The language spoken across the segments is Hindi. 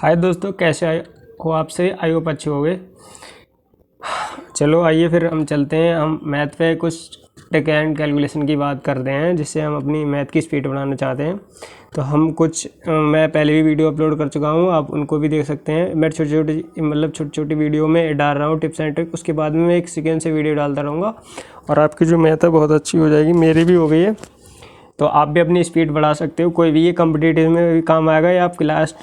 हाय दोस्तों, कैसे हो आप से? आई होप अच्छे हो गए। चलो आइए फिर हम चलते हैं। हम मैथ पे कुछ टेक एंड कैलकुलेशन की बात करते हैं, जिससे हम अपनी मैथ की स्पीड बढ़ाना चाहते हैं। तो हम मैं पहले भी वीडियो अपलोड कर चुका हूँ, आप उनको भी देख सकते हैं। मैं छोटी छोटी वीडियो में डाल रहा हूँ टिप्स एंड ट्रिक। उसके बाद में मैं एक सेकेंड से वीडियो डालता रहूँगा और आपकी जो मैथ है बहुत अच्छी हो जाएगी। मेरी भी हो गई है, तो आप भी अपनी स्पीड बढ़ा सकते हो। कोई भी ये कॉम्पिटिटिव में भी काम आएगा, या आप क्लास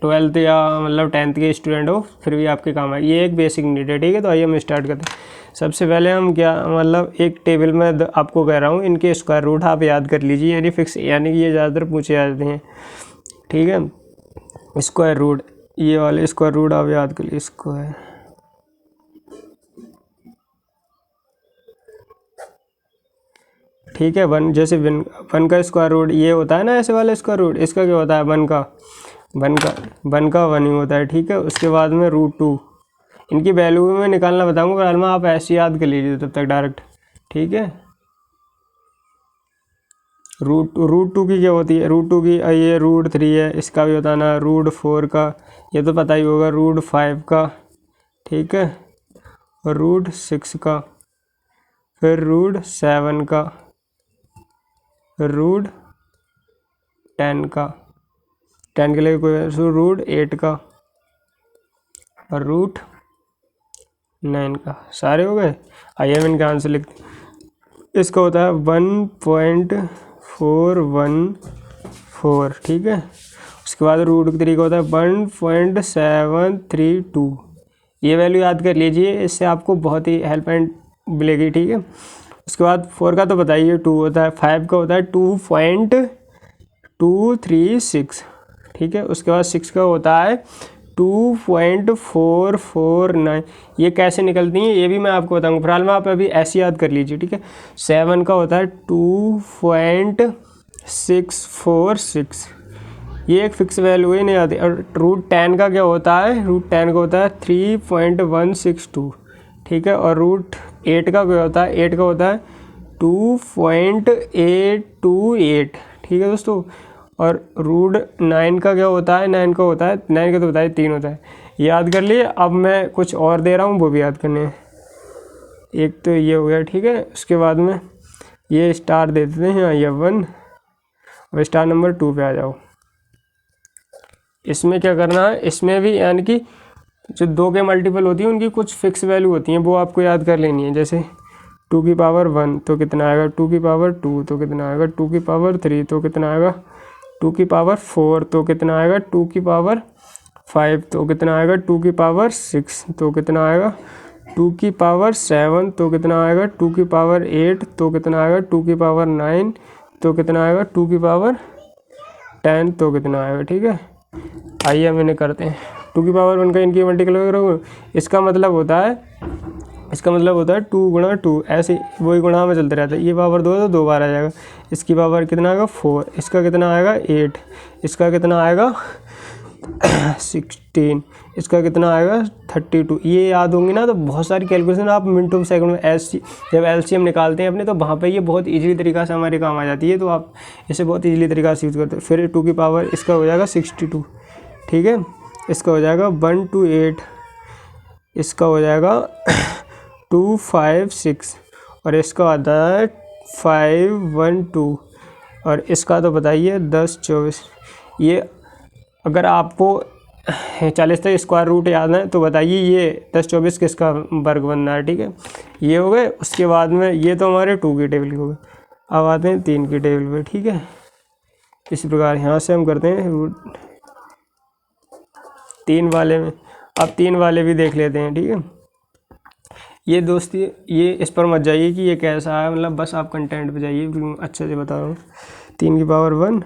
12th या मतलब 10th के स्टूडेंट हो फिर भी आपके काम आएगा। ये एक बेसिक नीड है, ठीक है। तो आइए हम स्टार्ट करते हैं। सबसे पहले हम क्या मतलब एक टेबल में आपको कह रहा हूँ, इनके स्क्वायर रूट आप याद कर लीजिए, यानी फिक्स, यानी कि ये ज़्यादातर पूछे जाते हैं, ठीक है। स्क्वायर रूट, ये वाले स्क्वायर रूट आप याद कर लीजिए। स्क्वायर, ठीक है। जैसे वन का स्क्वायर रूट ये होता है ना, ऐसे वाला स्क्वायर रूट। इसका क्या होता है? वन का वन ही होता है, ठीक है। उसके बाद में √2, इनकी वैल्यू भी मैं निकालना बताऊंगा, फिलहाल में आप ऐसे याद कर लीजिए तब तक डायरेक्ट, ठीक है। रूट टू की क्या होती है? √2 की ये √3 है, इसका भी होता ना। √4 का ये तो पता ही होगा। √5 का, ठीक है। और √6 का, फिर √7 का, √10 का, 10 के लिए कोई √8 का और √9 का। सारे हो गए। आइए हम इनका आंसर लिखते हैं। इसका होता है 1.414, ठीक है। उसके बाद √3 का होता है 1.732। ये वैल्यू याद कर लीजिए, इससे आपको बहुत ही हेल्प एंड मिलेगी, ठीक है। उसके बाद 4 का तो बताइए 2 होता है। 5 का होता है 2.236, ठीक है। उसके बाद 6 का होता है 2.449। ये कैसे निकलती हैं ये भी मैं आपको बताऊंगा, फिलहाल में आप अभी ऐसे याद कर लीजिए, ठीक है। 7 का होता है 2.646, ये एक फिक्स वैल्यू ही नहीं आती। और √10 का क्या होता है? √10 का होता है 3.162, ठीक है। और √8 का क्या होता है? 8 का होता है 2.828, ठीक है दोस्तों। और √9 का क्या होता है? 9 का होता है, 9 का तो बताइए 3 होता है। याद कर लिए। अब मैं कुछ और दे रहा हूँ, वो भी याद करने हैं। एक तो ये हो गया, ठीक है। उसके बाद में ये स्टार दे देते हैं, ये 1। और स्टार नंबर 2 पे आ जाओ। इसमें क्या करना है? इसमें भी यानी कि जो 2 के मल्टीपल होती है उनकी कुछ फिक्स वैल्यू होती हैं, वो आपको याद कर लेनी है। जैसे 2 की पावर 1 तो कितना आएगा? 2 की पावर 2 तो कितना आएगा? 2 की पावर 3 तो कितना आएगा? 2 की पावर 4 तो कितना आएगा? 2 की पावर 5 तो कितना आएगा? 2 की पावर 6 तो कितना आएगा? 2 की पावर 7 तो कितना आएगा? 2 की पावर 8 तो कितना आएगा? 2 की पावर 9 तो कितना आएगा? 2 की पावर 10 तो कितना आएगा, ठीक है। आइए हम इन्हें करते हैं। 2 की पावर 1 का इनकी मल्टीपल करोगे, इसका मतलब होता है 2 गुणा 2, ऐसे वही गुणा में चलते रहता है। ये पावर 2 तो 2 बार आ जाएगा। इसकी पावर कितना आएगा? 4। इसका कितना आएगा? 8। इसका कितना आएगा? 16। इसका कितना आएगा? 32। ये याद होंगी ना, तो बहुत सारी कैलकुलेशन आप मिनटों सेकंड में जब एलसीएम निकालते हैं अपने, तो वहाँ पे ये बहुत इजीली तरीका से हमारे काम आ जाती है। तो आप इसे बहुत इजीली तरीका से यूज़ करते हैं। फिर 2 की पावर इसका हो जाएगा 62, ठीक है। इसका हो जाएगा 128। इसका हो जाएगा 256। और इसका आता है 512। और इसका तो बताइए 1024। ये अगर आपको 40 तक स्क्वायर रूट याद है तो बताइए ये 1024 किसका वर्ग बनना है, ठीक है। ये हो गए। उसके बाद में ये तो हमारे 2 की टेबल हो गए। अब आते हैं 3 की टेबल पे, ठीक है। इस प्रकार यहाँ से हम करते हैं 3 वाले में। अब 3 वाले भी देख लेते हैं, ठीक है। ये दोस्ती, ये इस पर मत जाइए कि ये कैसा है, मतलब बस आप कंटेंट पे जाइए, अच्छे से बता रहा हूँ। 3 की पावर 1,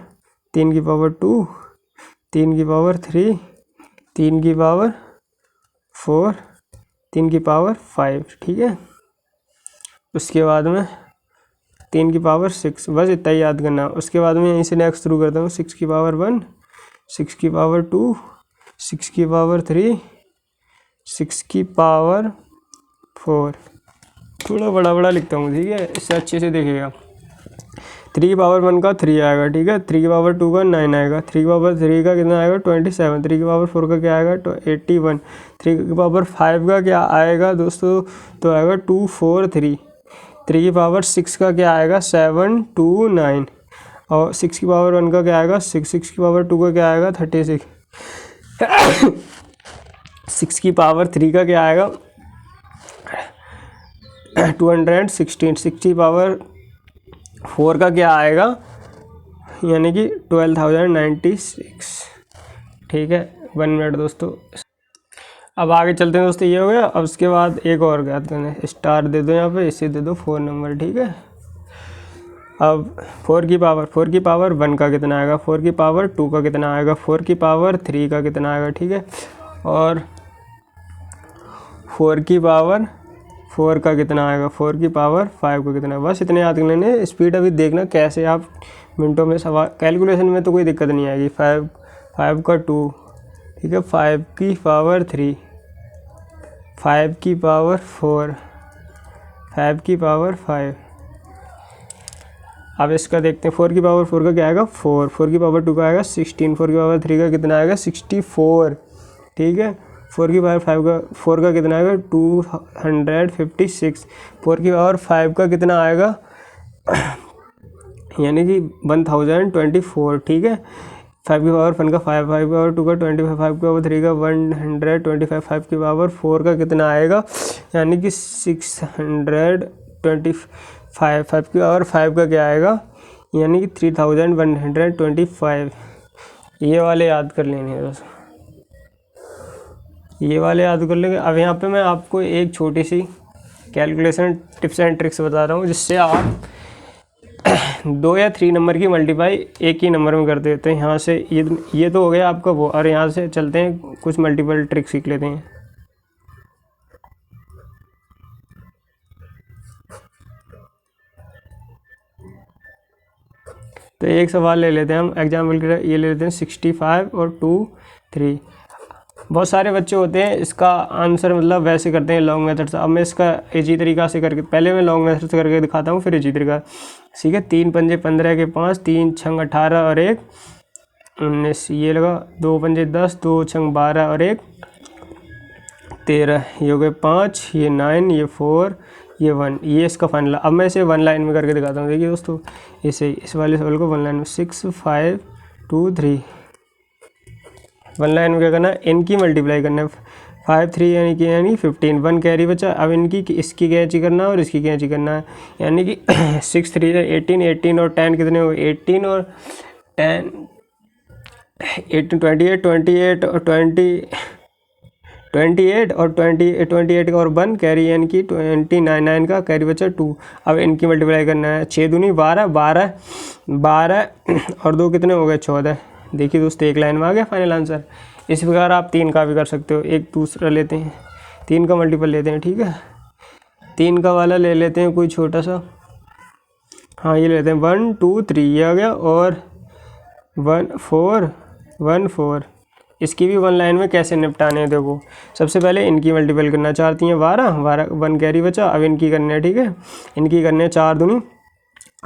3 की पावर 2, 3 की पावर 3, 3 की पावर 4, 3 की पावर 5, ठीक है। उसके बाद में 3 की पावर 6, बस इतना ही याद करना। उसके बाद में यहीं से नेक्स्ट शुरू करता हूँ। 6 की पावर 1, 6 की पावर 2, 6 की पावर 3, 6 की पावर 4। थोड़ा बड़ा बड़ा लिखता हूँ, ठीक है, इससे अच्छे से देखेगा। 3 की पावर 1 का 3 आएगा, ठीक है। 3 की पावर 2 का 9 आएगा। 3 की पावर 3 का कितना आएगा 27। 3 की पावर 4 का क्या आएगा 81। 3 की पावर 5 का क्या आएगा दोस्तों, तो आएगा 243। 3 की पावर 6 का क्या आएगा 729। और 6 की पावर 1 का क्या आएगा 6। 6 की पावर 2 का क्या आएगा 36। 6 की पावर 3 का क्या आएगा 216। 6 की पावर 4 का क्या आएगा यानी कि 12,096, ठीक है। 1 मिनट दोस्तों। अब आगे चलते हैं दोस्तों, ये हो गया। अब उसके बाद एक और कहते हैं, स्टार दे दो यहाँ पे, इसे दे दो 4 नंबर, ठीक है। अब 4 की पावर 1 का कितना आएगा, 4 की पावर 2 का कितना आएगा, 4 की पावर 3 का कितना आएगा, ठीक है। और 4 की पावर 4 का कितना आएगा, 4 की पावर 5 का कितना है। बस इतने याद कर लेने। स्पीड अभी देखना कैसे आप मिनटों में सवाल, कैलकुलेशन में तो कोई दिक्कत नहीं आएगी। 5 का 2, ठीक है। 5 की पावर 3, 5 की पावर 4, 5 की पावर 5। अब इसका देखते हैं। 4 की पावर 4 का क्या आएगा 4, 4 की पावर 2 का आएगा 16, 4 की पावर 3 का कितना आएगा 64, ठीक है। 4 की पावर 5 का 4 का कितना आएगा 256। 4 की पावर 5 का कितना आएगा यानी कि 1024, ठीक है। 5 की पावर 1 का 5, 5 की पावर 2 का 25, 5 की पावर 3 का 125, 5 की पावर 4 का कितना आएगा यानी कि 625। 5 की पावर 5 का क्या आएगा यानी कि 3125। ये वाले याद कर लेने हैं दोस्तों, ये वाले याद कर लेंगे। अब यहाँ पे मैं आपको एक छोटी सी कैलकुलेशन टिप्स एंड ट्रिक्स बता रहा हूँ, जिससे आप 2 या 3 नंबर की मल्टीप्लाई एक ही नंबर में कर देते हैं। यहाँ से ये तो हो गया आपका वो, और यहाँ से चलते हैं कुछ मल्टीपल ट्रिक्स सीख लेते हैं। तो एक सवाल ले लेते हैं हम एग्जाम्पल के लिए, ये ले लेते हैं 65 और 2 3। बहुत सारे बच्चे होते हैं इसका आंसर मतलब वैसे करते हैं लॉन्ग मेथड से। अब मैं इसका इजी तरीका से करके, पहले मैं लॉन्ग मेथड से करके दिखाता हूँ, फिर इजी तरीका, ठीक है। 3 पंजे 15 के 5, 3 छंग 18 और 1 19, ये लगा। 2 पंजे 10, 2 छंग 12 और 1 13, ये हो गए 5, ये 9, ये 4, ये 1, ये इसका फाइनल। अब मैं इसे 1 लाइन में करके दिखाता हूँ। देखिए दोस्तों, इसे इस वाले सवाल को 1 लाइन में 6 5 2 3 1 लाइन में क्या करना है, इनकी मल्टीप्लाई करना है। 5 3 यानी 15, 1 कैरी बचा। अब इनकी इसकी कैंची करना है और इसकी कैंची करना है, यानी कि 6 3 18, 18 और 10 कितने हो, 18 और 10 18 28 28 और 28 और 28 का और 1 कैरी, यानी कि 29, 9 का कैरी बचा 2। अब इनकी मल्टीप्लाई करना है। 6 दूनी 12, 12 12 और 2 कितने हो गए 14। देखिए दोस्तों, एक लाइन में आ गया फाइनल आंसर। इस प्रकार आप 3 का भी कर सकते हो। एक दूसरा लेते हैं, 3 का मल्टीपल लेते हैं, ठीक है। 3 का वाला ले लेते हैं कोई छोटा सा, हाँ ये लेते हैं 1 2 3, ये आ गया। और 1 4 1 4, इसकी भी 1 लाइन में कैसे निपटाने हैं देखो। सबसे पहले इनकी मल्टीपल करना, 4 3 12 12, 1 कैरी बचा। अब इनकी करने हैं, ठीक है। इनकी करने हैं 4 दूनी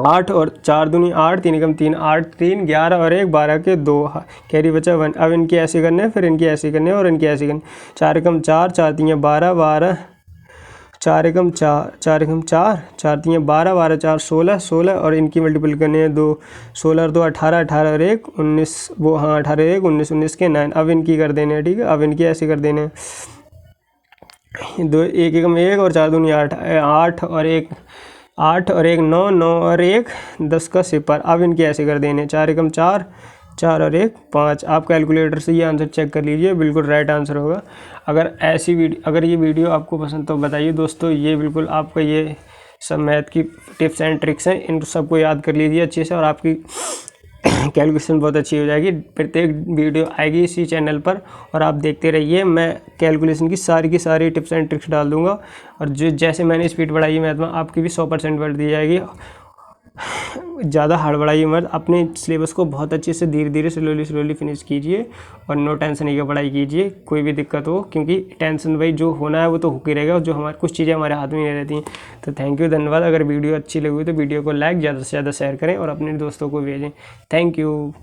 8 और 4 दूनी 8, 3 कम 3 8 3 11 और 1 12 के 2 कैरी बचा 1। अब इनकी ऐसे करने हैं, फिर इनकी ऐसे करने हैं और इनकी ऐसे करने। 4 कम 4 4 3 12 12, 4 एकम 4 4 एकम 4 4 3 12 12 4 16 16 और इनकी मल्टीपल करने हैं 2, 16 और 2 18 18 और 1 19, वो हाँ 18 1 19 19 के 9। अब इनकी कर देने हैं, ठीक है। अब इनकी ऐसे कर देने हैं, 2 1 एकम 1 और 4 दूनी 8 8 और 1 8 और 1 9 9 और 1 10 का सिपर। अब इनके ऐसे कर देने, 4 एकम 4 4 और 1 5। आप कैलकुलेटर से ये आंसर चेक कर लीजिए, बिल्कुल राइट आंसर होगा। अगर ये वीडियो आपको पसंद तो बताइए दोस्तों। ये बिल्कुल आपका ये सब मैथ की टिप्स एंड ट्रिक्स हैं, इन सबको याद कर लीजिए अच्छे से और आपकी कैलकुलेशन बहुत अच्छी हो जाएगी। प्रत्येक वीडियो आएगी इसी चैनल पर और आप देखते रहिए। मैं कैलकुलेशन की सारी टिप्स एंड ट्रिक्स डाल दूंगा और जो जैसे मैंने स्पीड बढ़ाई है मैथ में, आपकी भी 100% बढ़ दी जाएगी। ज़्यादा हड़बड़ाइए मत, अपने सिलेबस को बहुत अच्छे से धीरे धीरे स्लोली फिनिश कीजिए और नो टेंशन की पढ़ाई कीजिए। कोई भी दिक्कत हो, क्योंकि टेंशन भाई जो होना है वो तो होके रहेगा, और जो हमारे कुछ चीज़ें हमारे हाथ में नहीं रहती हैं। तो थैंक यू, धन्यवाद। अगर वीडियो अच्छी लगी तो वीडियो को लाइक, ज़्यादा से ज़्यादा शेयर करें और अपने दोस्तों को भेजें। Thank you.